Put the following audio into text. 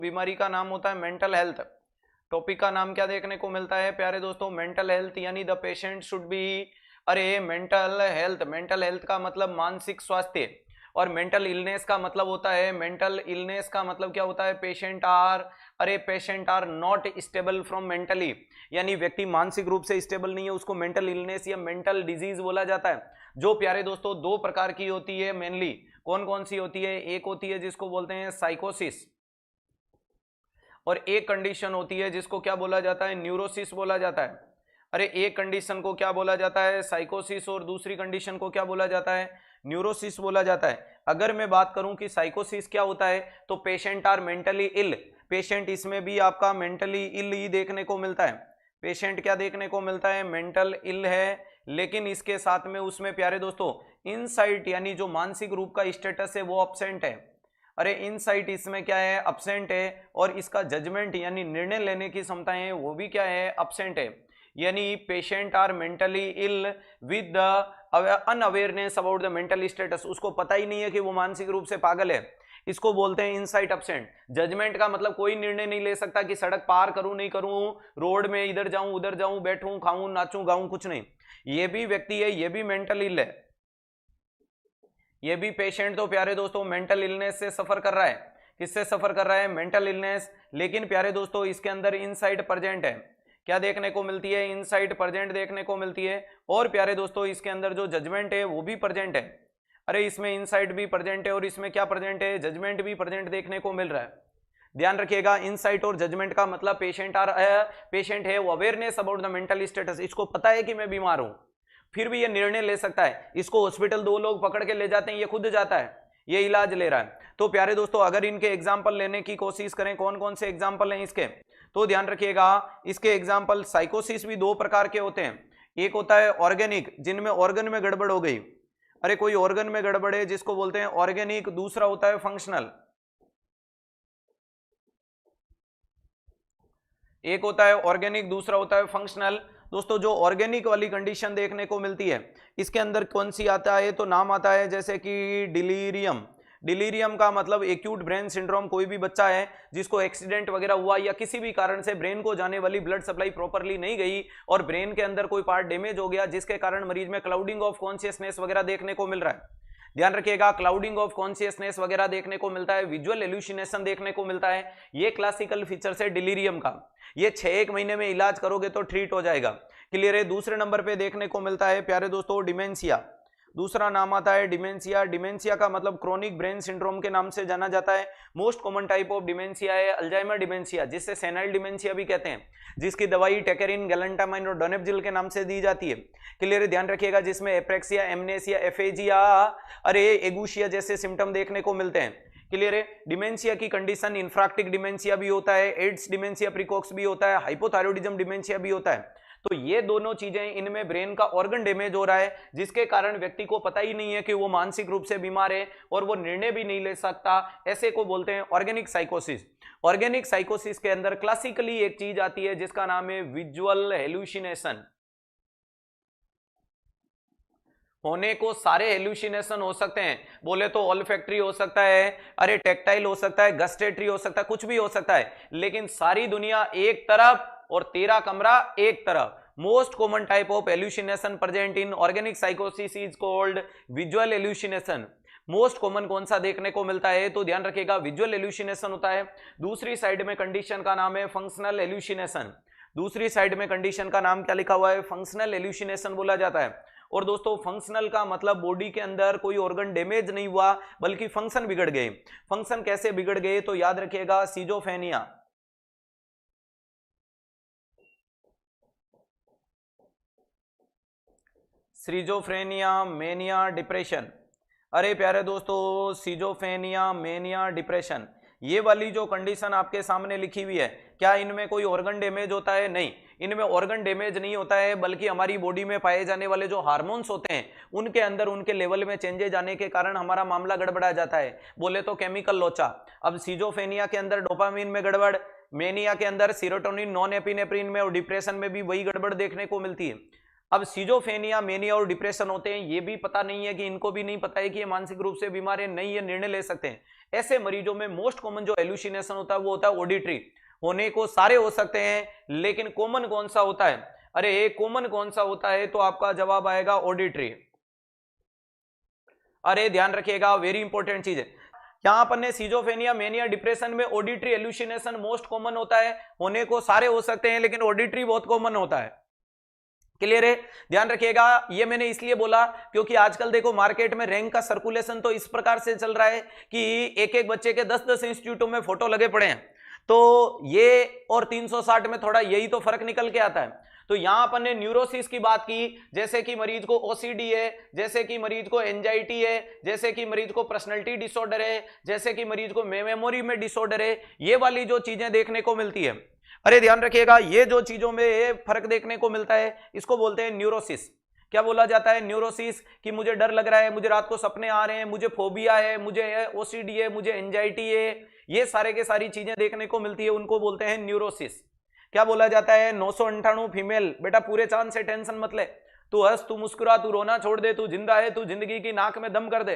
बीमारी का नाम होता है मेंटल हेल्थ। टॉपिक का नाम क्या देखने को मिलता है प्यारे दोस्तों, मेंटल हेल्थ, यानी द पेशेंट शुड बी, अरे मेंटल हेल्थ, मेंटल हेल्थ का मतलब मानसिक स्वास्थ्य, और मेंटल इलनेस का मतलब होता है, मेंटल इलनेस का मतलब क्या होता है, पेशेंट आर, अरे patient are not stable from mentally, यानी व्यक्ति मानसिक रूप से स्टेबल नहीं है, उसको मेंटल इलनेस या मेंटल डिजीज बोला जाता है। जो प्यारे दोस्तों दो प्रकार की होती है मेनली, कौन कौन सी होती है, एक होती है जिसको बोलते हैं साइकोसिस, और एक कंडीशन होती है जिसको क्या बोला जाता है, न्यूरोसिस बोला जाता है। अरे एक कंडीशन को क्या बोला जाता है, साइकोसिस, और दूसरी कंडीशन को क्या बोला जाता है, न्यूरोसिस बोला जाता है। अगर मैं बात करूं कि साइकोसिस क्या होता है, तो patient are mentally ill, patient इसमें भी आपका मेंटली इल ही देखने को मिलता है, पेशेंट क्या देखने को मिलता है, मेंटल इल है, लेकिन इसके साथ में उसमें प्यारे दोस्तों इनसाइट यानी जो मानसिक रूप का स्टेटस है वो अब्सेंट है। अरे इनसाइट इसमें क्या है, अब्सेंट है, और इसका जजमेंट यानी निर्णय लेने की क्षमताएं वो भी क्या है, अब्सेंट है। यानी patient are mentally ill with the unawareness about the mental status, उसको पता ही नहीं है कि वो मानसिक रूप से पागल है, इसको बोलते हैं इनसाइट अब्सेंट। जजमेंट का मतलब कोई निर्णय नहीं ले सकता कि सड़क पार करूं नहीं करूं, रोड में इधर जाऊं उधर जाऊं, बैठूं खाऊं नाचूं गाऊं, कुछ नहीं। ये भी व्यक्ति है, ये भी मेंटल इल है, ये भी पेशेंट तो प्यारे दोस्तों मेंटल इलनेस से सफर कर रहा है। किससे सफर कर रहा है, मेंटल इलनेस, लेकिन प्यारे दोस्तों इसके अंदर इनसाइट प्रेजेंट है, क्या देखने को मिलती है, इनसाइट प्रेजेंट देखने को मिलती है। और प्यारे दोस्तों इसके अंदर जो जजमेंट है वो भी प्रेजेंट है। अरे इसमें इनसाइट भी प्रेजेंट है और इसमें क्या प्रेजेंट है, जजमेंट भी प्रेजेंट देखने को मिल रहा है। ध्यान रखिएगा, इनसाइट और जजमेंट का मतलब पेशेंट है वो awareness about the mental status, इसको पता है कि मैं बीमार हूं, फिर भी ये निर्णय ले सकता है। इसको हॉस्पिटल दो लोग पकड़ के ले जाते हैं, ये खुद जाता है, ये इलाज ले रहा है। तो प्यारे दोस्तों अगर इनके एग्जाम्पल लेने की कोशिश करें, कौन कौन से एग्जाम्पल हैं इसके, तो ध्यान रखिएगा इसके एग्जाम्पल, साइकोसिस भी दो प्रकार के होते हैं, एक होता है ऑर्गेनिक जिनमें ऑर्गन में गड़बड़ हो गई, अरे कोई ऑर्गन में गड़बड़ है जिसको बोलते हैं ऑर्गेनिक, दूसरा होता है फंक्शनल, एक होता है ऑर्गेनिक दूसरा होता है फंक्शनल। दोस्तों जो ऑर्गेनिक वाली कंडीशन देखने को मिलती है इसके अंदर कौन सी आता है, तो नाम आता है जैसे कि डिलीरियम। डिलीरियम का मतलब एक्यूट ब्रेन सिंड्रोम, कोई भी बच्चा है जिसको एक्सीडेंट वगैरह हुआ या किसी भी कारण से ब्रेन को जाने वाली ब्लड सप्लाई प्रॉपरली नहीं गई और ब्रेन के अंदर कोई पार्ट डैमेज हो गया, जिसके कारण मरीज में क्लाउडिंग ऑफ कॉन्शियसनेस वगैरह देखने को मिल रहा है। ध्यान रखिएगा, क्लाउडिंग ऑफ कॉन्शियसनेस वगैरह देखने को मिलता है, विजुअल एल्यूसिनेशन देखने को मिलता है, ये क्लासिकल फीचर्स है डिलीरियम का। ये 6-1 महीने में इलाज करोगे तो ट्रीट हो जाएगा, क्लियर है। दूसरे नंबर पे देखने को मिलता है प्यारे दोस्तों डिमेंशिया, दूसरा नाम आता है डिमेंशिया। डिमेंशिया का मतलब क्रोनिक ब्रेन सिंड्रोम के नाम से जाना जाता है। Most common type of dementia है अल्जाइमर डिमेंशिया, जिससे सेनाइल डिमेंशिया भी कहते हैं, जिसकी दवाई टेकेरिन, गैलेंटामाइन और डोनेपजिल के नाम से दी जाती है, क्लियर, ध्यान रखिएगा। जिसमें एप्रेक्सिया, एमनेसिया, एफेजिया, अरे एगुशिया जैसे सिम्टम देखने को मिलते हैं, क्लियर है। डिमेंशिया की कंडीशन इंफ्राक्टिक डिमेंशिया भी होता है, एड्स डिमेंशिया प्रीकॉक्स भी होता है, हाइपोथायरॉइडिज्म डिमेंशिया भी होता है। तो ये दोनों चीजें, इनमें ब्रेन का ऑर्गन डैमेज हो रहा है जिसके कारण व्यक्ति को पता ही नहीं है कि वो मानसिक रूप से बीमार है और वो निर्णय भी नहीं ले सकता, ऐसे को बोलते हैं ऑर्गेनिक साइकोसिस। ऑर्गेनिक साइकोसिस के अंदर क्लासिकली एक चीज आती है जिसका नाम है विजुअल हेलुसिनेशन। होने को सारे हेलुसिनेशन हो सकते हैं, बोले तो ऑल्फैक्टरी हो सकता है, अरे टेक्टाइल हो सकता है, गस्टेटरी हो सकता है, कुछ भी हो सकता है, लेकिन सारी दुनिया एक तरफ और तेरा कमरा एक तरफ। Most common type of hallucination present in organic साइकोसिस is called visual hallucination. Most common कौन सा देखने को मिलता है, तो ध्यान रखिएगा विजुअल एल्यूसिनेशन होता है। दूसरी साइड में कंडीशन का नाम है फंक्शनल एल्यूसिनेशन, दूसरी साइड में कंडीशन का नाम क्या लिखा हुआ है, फंक्शनल एल्यूसिनेशन बोला जाता है। और दोस्तों फंक्शनल का मतलब बॉडी के अंदर कोई ऑर्गन डैमेज नहीं हुआ बल्कि फंक्शन बिगड़ गए। फंक्शन कैसे बिगड़ गए, तो याद रखिएगा सिजोफ्रेनिया, सिजोफ्रेनिया, मेनिया, डिप्रेशन। अरे प्यारे दोस्तों सिजोफ्रेनिया, मेनिया, डिप्रेशन, ये वाली जो कंडीशन आपके सामने लिखी हुई है, क्या इनमें कोई ऑर्गन डैमेज होता है, नहीं, इनमें ऑर्गन डैमेज नहीं होता है, बल्कि हमारी बॉडी में पाए जाने वाले जो हार्मोन्स होते हैं उनके अंदर उनके लेवल में चेंजेस आने के कारण हमारा मामला गड़बड़ा जाता है, बोले तो केमिकल लोचा। अब सिजोफ्रेनिया के अंदर डोपामिन में गड़बड़, मेनिया के अंदर सीरोटोनिन, नॉन एपिनेफ्रिन में, और डिप्रेशन में भी वही गड़बड़ देखने को मिलती है। अब सिजोफ्रेनिया, मेनिया और डिप्रेशन होते हैं, ये भी पता नहीं है कि इनको भी नहीं पता है कि ये मानसिक रूप से बीमार है, नहीं ये निर्णय ले सकते हैं। ऐसे मरीजों में मोस्ट कॉमन जो एल्यूसिनेशन होता है वो होता है ऑडिटरी। होने को सारे हो सकते हैं लेकिन कॉमन कौन सा होता है? अरे कॉमन कौन सा होता है? तो आपका जवाब आएगा ऑडिटरी। अरे ध्यान रखिएगा, वेरी इंपॉर्टेंट चीज है। यहां पर ने सिजोफ्रेनिया, मेनिया, डिप्रेशन में ऑडिटरी एल्यूसिनेशन मोस्ट कॉमन होता है। होने को सारे हो सकते हैं लेकिन ऑडिटरी बहुत कॉमन होता है। क्लियर है? ध्यान रखिएगा, ये मैंने इसलिए बोला क्योंकि आजकल देखो मार्केट में रैंक का सर्कुलेशन तो इस प्रकार से चल रहा है कि एक एक बच्चे के 10-10 इंस्टीट्यूटों में फोटो लगे पड़े हैं। तो ये और 360 में थोड़ा यही तो फर्क निकल के आता है। तो यहां अपन ने न्यूरोसिस की बात की, जैसे कि मरीज को ओसीडी है, जैसे कि मरीज को एंजाइटी है, जैसे कि मरीज को पर्सनैलिटी डिसऑर्डर है, जैसे कि मरीज को मेमोरी में डिसऑर्डर है, ये वाली जो चीजें देखने को मिलती है। अरे ध्यान रखिएगा, ये जो चीजों में फर्क देखने को मिलता है इसको बोलते हैं न्यूरोसिस। क्या बोला जाता है? न्यूरोसिस। कि मुझे डर लग रहा है, मुझे रात को सपने आ रहे हैं, मुझे फोबिया है, मुझे ओसीडी है, मुझे एंजाइटी है, ये सारे के सारी चीजें देखने को मिलती है, उनको बोलते हैं न्यूरोसिस। क्या बोला जाता है? 998 फीमेल, बेटा पूरे चांद से टेंशन मत ले, तू हंस, तू मुस्कुरा, तू रोना छोड़ दे, तू जिंदा है, तू जिंदगी की नाक में दम कर दे।